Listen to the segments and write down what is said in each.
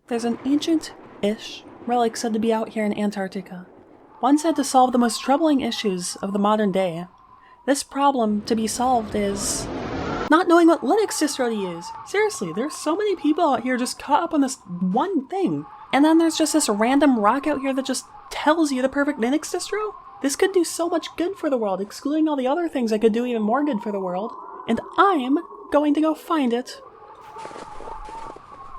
There's an ancient-ish relic said to be out here in Antarctica. One said to solve the most troubling issues of the modern day. This problem to be solved is not knowing what Linux distro to use. Seriously, there's so many people out here just caught up on this one thing. And then there's just this random rock out here that just tells you the perfect Linux distro? This could do so much good for the world, excluding all the other things that could do even more good for the world. And I'm going to go find it.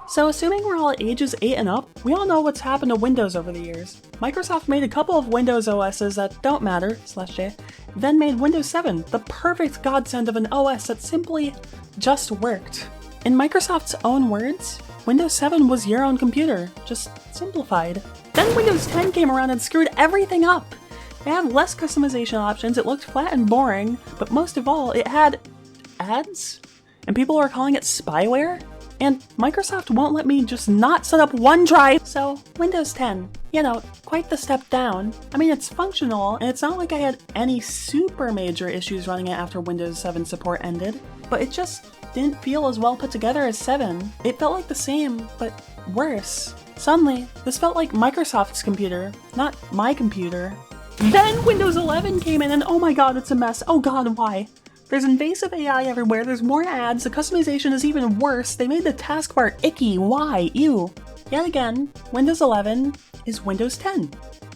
So assuming we're all ages 8 and up, we all know what's happened to Windows over the years. Microsoft made a couple of Windows OSs that don't matter, /j, then made Windows 7, the perfect godsend of an OS that simply just worked. In Microsoft's own words, Windows 7 was your own computer, just simplified. Then Windows 10 came around and screwed everything up. It had less customization options, it looked flat and boring, but most of all, it had ads? And people were calling it spyware? And Microsoft won't let me just not set up OneDrive. So Windows 10, you know, quite the step down. I mean, it's functional, and it's not like I had any super major issues running it after Windows 7 support ended, but it just didn't feel as well put together as 7. It felt like the same, but worse. Suddenly, this felt like Microsoft's computer, not my computer. Then Windows 11 came in and oh my god, it's a mess. Oh god, why? There's invasive AI everywhere, there's more ads, the customization is even worse, they made the taskbar icky, why? Ew. Yet again, Windows 11 is Windows 10,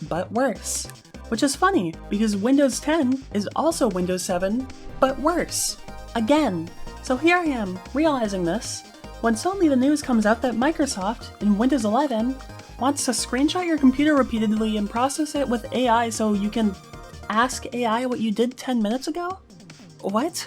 but worse. Which is funny, because Windows 10 is also Windows 7, but worse. Again. So here I am, realizing this, when suddenly the news comes out that Microsoft, in Windows 11, wants to screenshot your computer repeatedly and process it with AI so you can ask AI what you did 10 minutes ago? What?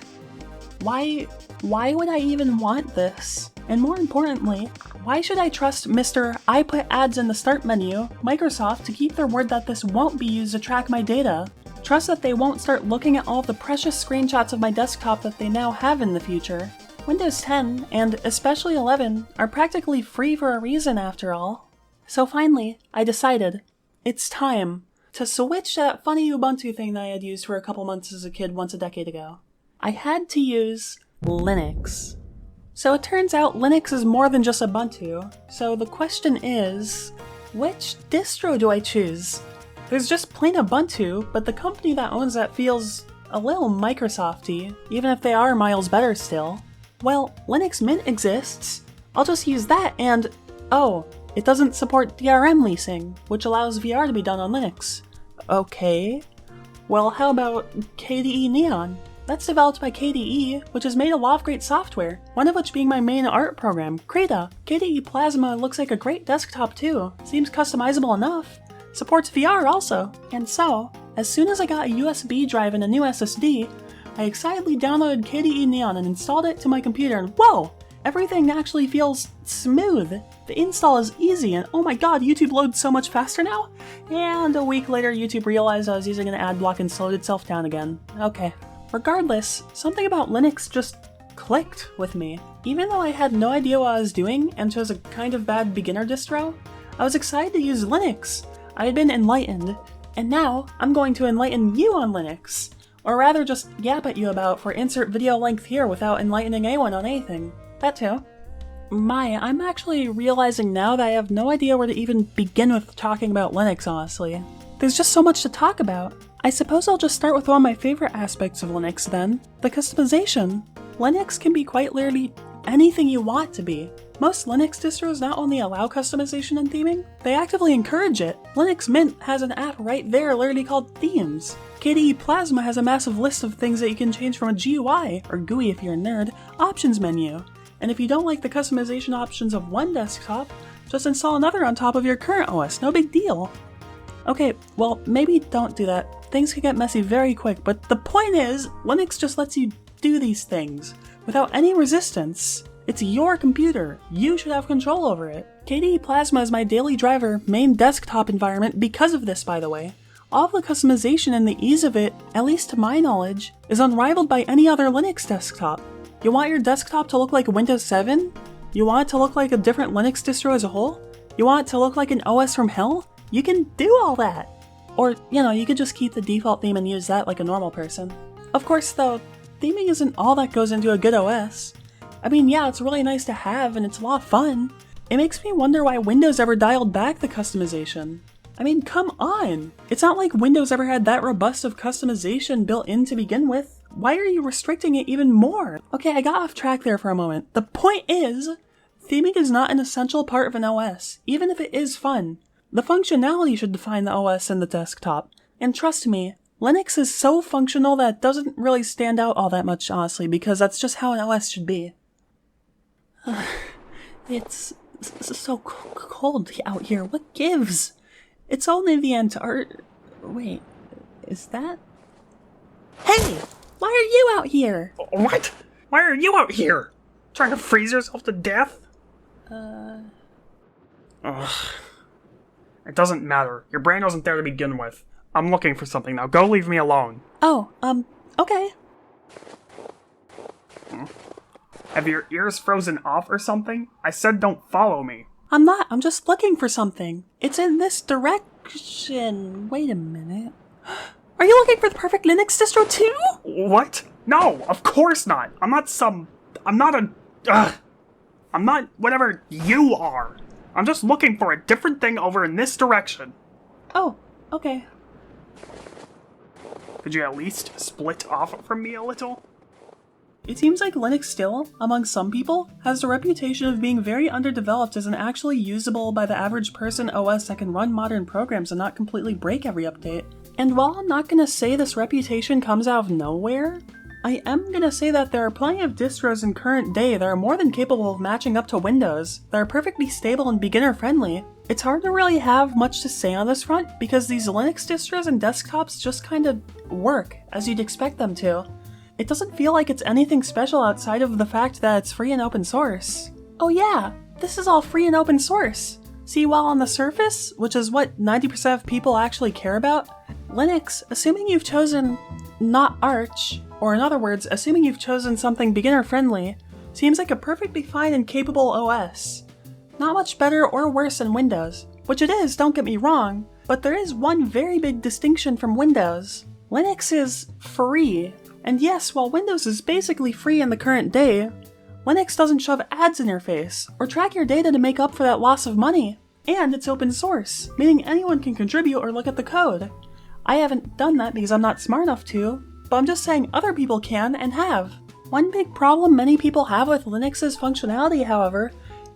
Why would I even want this? And more importantly, why should I trust Mr. I put ads in the start menu, Microsoft, to keep their word that this won't be used to track my data? Trust that they won't start looking at all the precious screenshots of my desktop that they now have in the future. Windows 10, and especially 11, are practically free for a reason after all. So finally, I decided, it's time to switch to that funny Ubuntu thing that I had used for a couple months as a kid once a decade ago. I had to use Linux. So it turns out Linux is more than just Ubuntu, so the question is, which distro do I choose? There's just plain Ubuntu, but the company that owns that feels a little Microsoft-y, even if they are miles better still. Well, Linux Mint exists. I'll just use that and, oh, it doesn't support DRM leasing, which allows VR to be done on Linux. Okay. Well, how about KDE Neon? That's developed by KDE, which has made a lot of great software, one of which being my main art program, Krita. KDE Plasma looks like a great desktop too, seems customizable enough, supports VR also. And so, as soon as I got a USB drive and a new SSD, I excitedly downloaded KDE Neon and installed it to my computer and whoa! Everything actually feels smooth. The install is easy and oh my god, YouTube loads so much faster now? And a week later YouTube realized I was using an ad block and slowed itself down again. Okay. Regardless, something about Linux just clicked with me. Even though I had no idea what I was doing and chose a kind of bad beginner distro, I was excited to use Linux. I had been enlightened, and now I'm going to enlighten you on Linux. Or rather just yap at you about for insert video length here without enlightening anyone on anything. That too. I'm actually realizing now that I have no idea where to even begin with talking about Linux, honestly. There's just so much to talk about. I suppose I'll just start with one of my favorite aspects of Linux then, the customization. Linux can be quite literally anything you want to be. Most Linux distros not only allow customization and theming, they actively encourage it. Linux Mint has an app right there literally called Themes. KDE Plasma has a massive list of things that you can change from a GUI, or GUI if you're a nerd, options menu. And if you don't like the customization options of one desktop, just install another on top of your current OS, no big deal. Okay, well, maybe don't do that. Things can get messy very quick, but the point is, Linux just lets you do these things without any resistance. It's your computer. You should have control over it. KDE Plasma is my daily driver, main desktop environment because of this, by the way. All of the customization and the ease of it, at least to my knowledge, is unrivaled by any other Linux desktop. You want your desktop to look like Windows 7? You want it to look like a different Linux distro as a whole? You want it to look like an OS from hell? You can do all that! Or, you know, you could just keep the default theme and use that like a normal person. Of course, though, theming isn't all that goes into a good OS. I mean, yeah, it's really nice to have and it's a lot of fun, It makes me wonder why Windows ever dialed back the customization. I mean, come on! It's not like Windows ever had that robust of customization built in to begin with. Why are you restricting it even more? Okay, I got off track there for a moment. The point is, theming is not an essential part of an OS, even if it is fun. The functionality should define the OS and the desktop. And trust me, Linux is so functional that it doesn't really stand out all that much, honestly, because that's just how an OS should be. It's so cold out here. What gives? It's only the Wait, is that? Hey! Why are you out here? What? Why are you out here? Trying to freeze yourself to death? Ugh. It doesn't matter. Your brain wasn't there to begin with. I'm looking for something now. Go leave me alone. Oh, okay. Have your ears frozen off or something? I said don't follow me. I'm not. I'm just looking for something. It's in this direction. Wait a minute. Are you looking for the perfect Linux distro too? What? No, of course not. I'm not whatever you are. I'm just looking for a different thing over in this direction. Oh, okay. Could you at least split off from me a little? It seems like Linux still, among some people, has the reputation of being very underdeveloped as an actually usable by the average person OS that can run modern programs and not completely break every update. And while I'm not gonna say this reputation comes out of nowhere, I am gonna say that there are plenty of distros in current day that are more than capable of matching up to Windows, that are perfectly stable and beginner friendly. It's hard to really have much to say on this front because these Linux distros and desktops just kinda work as you'd expect them to. It doesn't feel like it's anything special outside of the fact that it's free and open source. Oh yeah, this is all free and open source. See, while on the surface, which is what 90% of people actually care about, Linux, assuming you've chosen not Arch, or in other words, assuming you've chosen something beginner-friendly, seems like a perfectly fine and capable OS. Not much better or worse than Windows, which it is, don't get me wrong, but there is one very big distinction from Windows. Linux is free. And yes, while Windows is basically free in the current day, Linux doesn't shove ads in your face, or track your data to make up for that loss of money. And it's open source, meaning anyone can contribute or look at the code. I haven't done that because I'm not smart enough to, but I'm just saying other people can and have. One big problem many people have with Linux's functionality, however,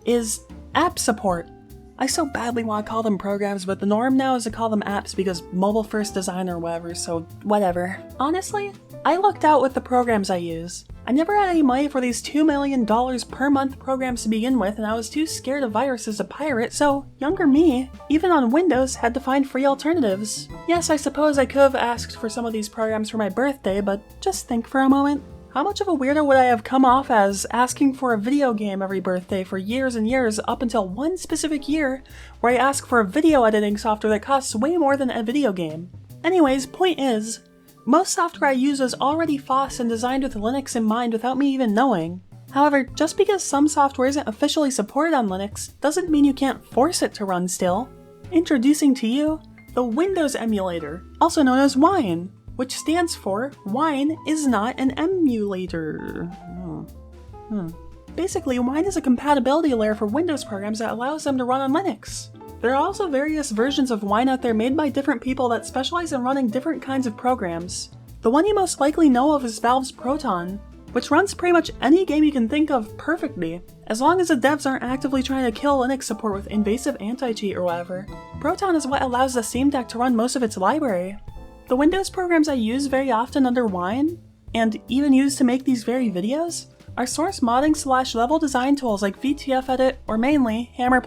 is app support. I so badly want to call them programs, but the norm now is to call them apps because mobile first design or whatever, so whatever. Honestly, I lucked out with the programs I use. I never had any money for these $2 million per month programs to begin with, and I was too scared of viruses to pirate, so younger me, even on Windows, had to find free alternatives. Yes, I suppose I could have asked for some of these programs for my birthday, but just think for a moment. How much of a weirdo would I have come off as asking for a video game every birthday for years and years up until one specific year where I ask for a video editing software that costs way more than a video game? Anyways, point is, most software I use is already foss and designed with Linux in mind without me even knowing. However, just because some software isn't officially supported on Linux doesn't mean you can't force it to run still. Introducing to you, the Windows emulator, also known as Wine, which stands for Wine is not an emulator. Basically, Wine is a compatibility layer for Windows programs that allows them to run on Linux. There are also various versions of Wine out there made by different people that specialize in running different kinds of programs. The one you most likely know of is Valve's Proton, which runs pretty much any game you can think of perfectly, as long as the devs aren't actively trying to kill Linux support with invasive anti-cheat or whatever. Proton is what allows the Steam Deck to run most of its library. The Windows programs I use very often under Wine, and even use to make these very videos, are source modding / level design tools like VTF-Edit or mainly Hammer++,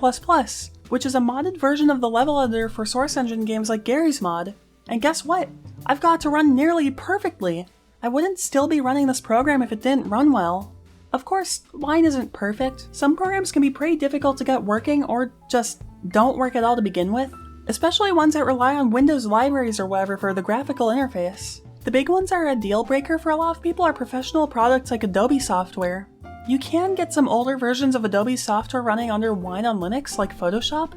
which is a modded version of the level editor for Source Engine games like Garry's Mod. And guess what? I've got it to run nearly perfectly! I wouldn't still be running this program if it didn't run well. Of course, Wine isn't perfect. Some programs can be pretty difficult to get working or just don't work at all to begin with, especially ones that rely on Windows libraries or whatever for the graphical interface. The big ones that are a deal breaker for a lot of people are professional products like Adobe software. You can get some older versions of Adobe software running under Wine on Linux, like Photoshop.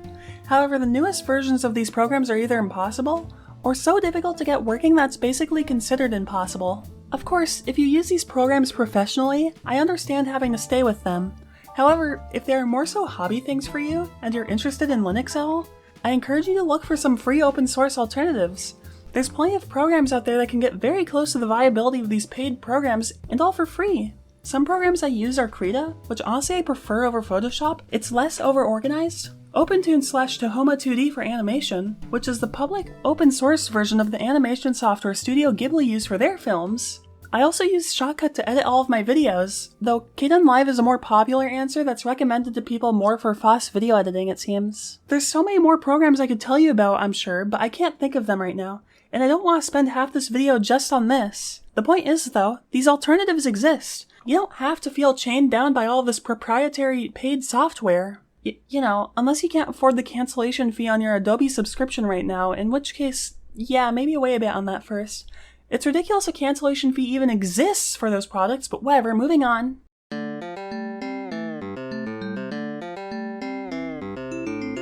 However, the newest versions of these programs are either impossible, or so difficult to get working that's basically considered impossible. Of course, if you use these programs professionally, I understand having to stay with them. However, if there are more so hobby things for you, and you're interested in Linux at all, I encourage you to look for some free open source alternatives. There's plenty of programs out there that can get very close to the viability of these paid programs, and all for free. Some programs I use are Krita, which honestly I prefer over Photoshop. It's less over-organized. OpenToon/Tahoma2D for animation, which is the public, open source version of the animation software Studio Ghibli used for their films. I also use Shotcut to edit all of my videos, though Couldnt Live is a more popular answer that's recommended to people more for foss video editing, it seems. There's so many more programs I could tell you about, I'm sure, but I can't think of them right now, and I don't want to spend half this video just on this. The point is, though, these alternatives exist. You don't have to feel chained down by all this proprietary paid software. You know, unless you can't afford the cancellation fee on your Adobe subscription right now, in which case, yeah, maybe wait a bit on that first. It's ridiculous a cancellation fee even exists for those products, but whatever, moving on.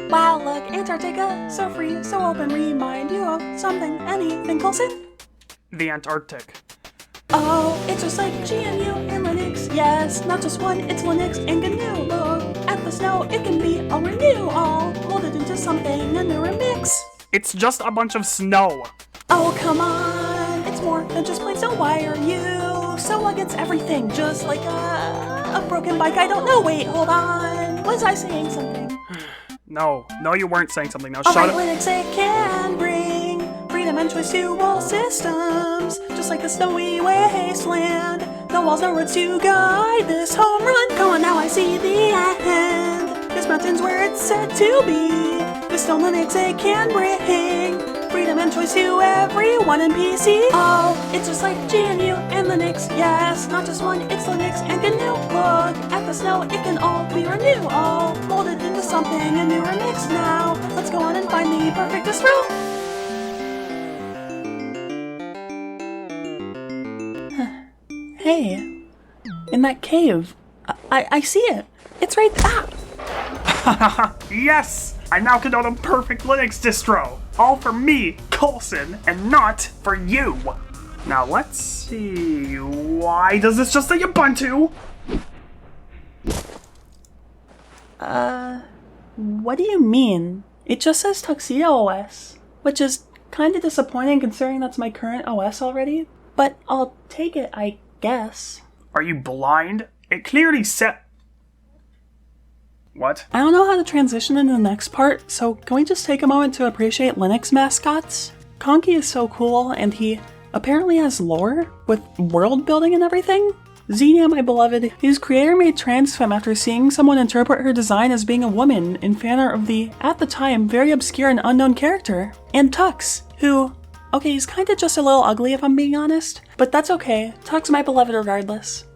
Wow, look, Antarctica, so free, so open, remind you of something, anything, Coulson? The Antarctic. Oh, it's just like GNU and Linux, yes, not just one, it's Linux and GNU. Look at the snow, it can be all renew, all molded into something, a new remix. It's just a bunch of snow. Oh, come on, it's more than just plain snow. Why are you so against everything? Just like a broken bike, I don't know, wait, hold on. Was I saying something? No, you weren't saying something. Now shut up. Linux, it can bring freedom and choice to all systems, just like the snowy wasteland. No walls, no roads to guide this home run. Come on, now I see the end. This mountain's where it's said to be. This stone Linux, it can bring freedom and choice to everyone in PC. Oh, it's just like GNU and Linux, yes, not just one, it's Linux and GNU. Look at the snow, it can all be renewed, all molded into something, a new remix. Now, let's go on and find the perfect distro. Hey, in that cave, I see it. It's right there. Yes! I now can own a perfect Linux distro. All for me, Coulson, and not for you. Now let's see, why does this just say Ubuntu? What do you mean? It just says Tuxedo OS, which is kinda disappointing considering that's my current OS already, but I'll take it, I guess. Are you blind? It clearly said... What? I don't know how to transition into the next part, so can we just take a moment to appreciate Linux mascots? Conky is so cool, and he apparently has lore, with world building and everything. Xenia, my beloved, whose creator made transfem after seeing someone interpret her design as being a woman in fan art of the, at the time, very obscure and unknown character. And Tux, who, okay, he's kinda just a little ugly if I'm being honest, but that's okay, Tux my beloved regardless.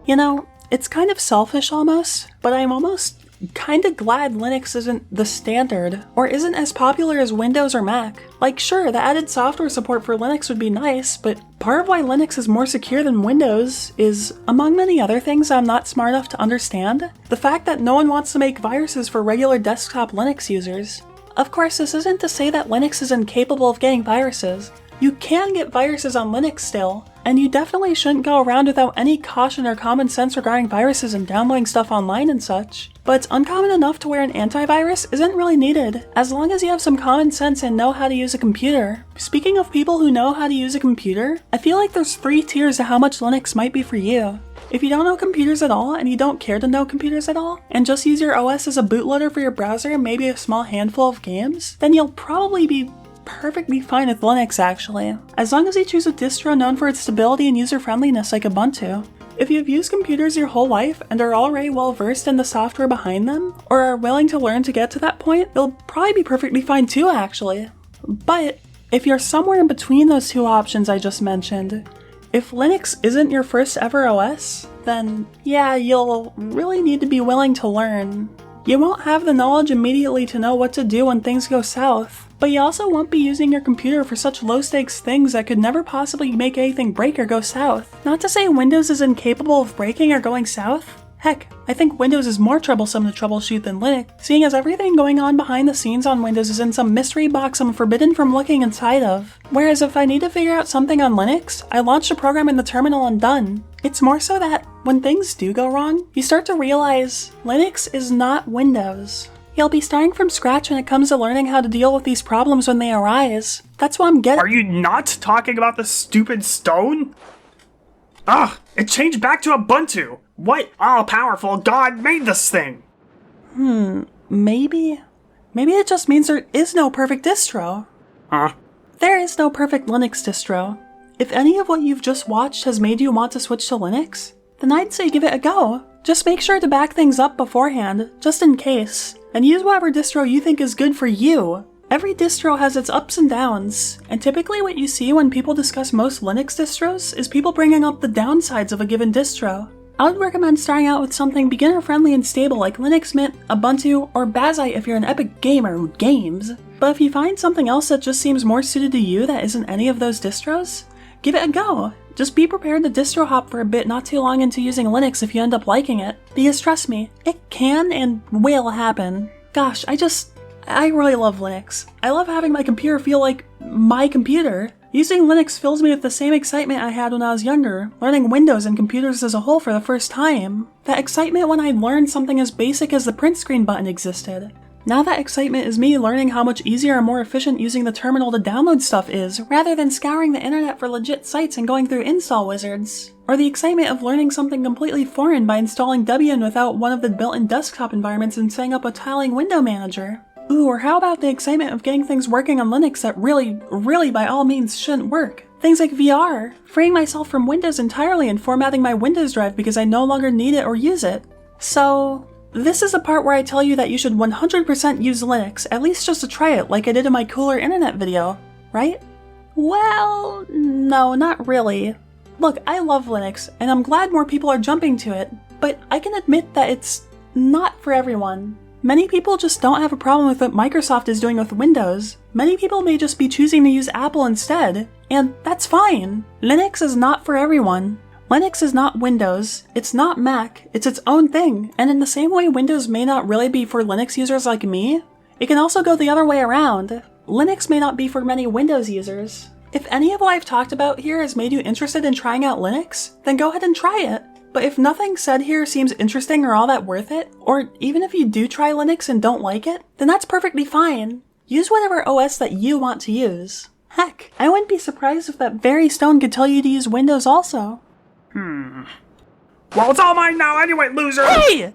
You know, it's kind of selfish almost, but I'm almost kinda glad Linux isn't the standard, or isn't as popular as Windows or Mac. Like sure, the added software support for Linux would be nice, but part of why Linux is more secure than Windows is, among many other things I'm not smart enough to understand, the fact that no one wants to make viruses for regular desktop Linux users. Of course, this isn't to say that Linux is incapable of getting viruses. You can get viruses on Linux still, and you definitely shouldn't go around without any caution or common sense regarding viruses and downloading stuff online and such. But it's uncommon enough to where an antivirus isn't really needed, as long as you have some common sense and know how to use a computer. Speaking of people who know how to use a computer, I feel like there's 3 tiers of how much Linux might be for you. If you don't know computers at all, and you don't care to know computers at all, and just use your OS as a bootloader for your browser and maybe a small handful of games, then you'll probably be perfectly fine with Linux actually, as long as you choose a distro known for its stability and user-friendliness like Ubuntu. If you've used computers your whole life and are already well versed in the software behind them, or are willing to learn to get to that point, you'll probably be perfectly fine too actually. But if you're somewhere in between those 2 options I just mentioned, if Linux isn't your first ever OS, then yeah, you'll really need to be willing to learn. You won't have the knowledge immediately to know what to do when things go south, but you also won't be using your computer for such low-stakes things that could never possibly make anything break or go south. Not to say Windows is incapable of breaking or going south. Heck, I think Windows is more troublesome to troubleshoot than Linux, seeing as everything going on behind the scenes on Windows is in some mystery box I'm forbidden from looking inside of. Whereas if I need to figure out something on Linux, I launch a program in the terminal and done. It's more so that, when things do go wrong, you start to realize Linux is not Windows. You'll be starting from scratch when it comes to learning how to deal with these problems when they arise. That's what I'm getting. Are you not talking about the stupid stone? Ugh, it changed back to Ubuntu. What all-powerful god made this thing? Maybe it just means there is no perfect distro. Huh? There is no perfect Linux distro. If any of what you've just watched has made you want to switch to Linux, then I'd say give it a go. Just make sure to back things up beforehand, just in case, and use whatever distro you think is good for you. Every distro has its ups and downs, and typically what you see when people discuss most Linux distros is people bringing up the downsides of a given distro. I would recommend starting out with something beginner-friendly and stable like Linux Mint, Ubuntu, or Bazite if you're an epic gamer who games. But if you find something else that just seems more suited to you that isn't any of those distros, give it a go. Just be prepared to distro hop for a bit not too long into using Linux if you end up liking it. Because trust me, it can and will happen. Gosh, I really love Linux. I love having my computer feel like my computer. Using Linux fills me with the same excitement I had when I was younger, learning Windows and computers as a whole for the first time. That excitement when I learned something as basic as the print screen button existed. Now that excitement is me learning how much easier and more efficient using the terminal to download stuff is, rather than scouring the internet for legit sites and going through install wizards. Or the excitement of learning something completely foreign by installing Debian without one of the built-in desktop environments and setting up a tiling window manager. Ooh, or how about the excitement of getting things working on Linux that really by all means shouldn't work? Things like VR, freeing myself from Windows entirely and formatting my Windows drive because I no longer need it or use it. So, this is the part where I tell you that you should 100% use Linux, at least just to try it like I did in my cooler internet video, right? Well, no, not really. Look, I love Linux, and I'm glad more people are jumping to it, but I can admit that it's not for everyone. Many people just don't have a problem with what Microsoft is doing with Windows. Many people may just be choosing to use Apple instead, and that's fine. Linux is not for everyone. Linux is not Windows, it's not Mac, it's its own thing, and in the same way Windows may not really be for Linux users like me, it can also go the other way around. Linux may not be for many Windows users. If any of what I've talked about here has made you interested in trying out Linux, then go ahead and try it. But if nothing said here seems interesting or all that worth it, or even if you do try Linux and don't like it, then that's perfectly fine. Use whatever OS that you want to use. Heck, I wouldn't be surprised if that very stone could tell you to use Windows also. Well, it's all mine now anyway, loser! Hey!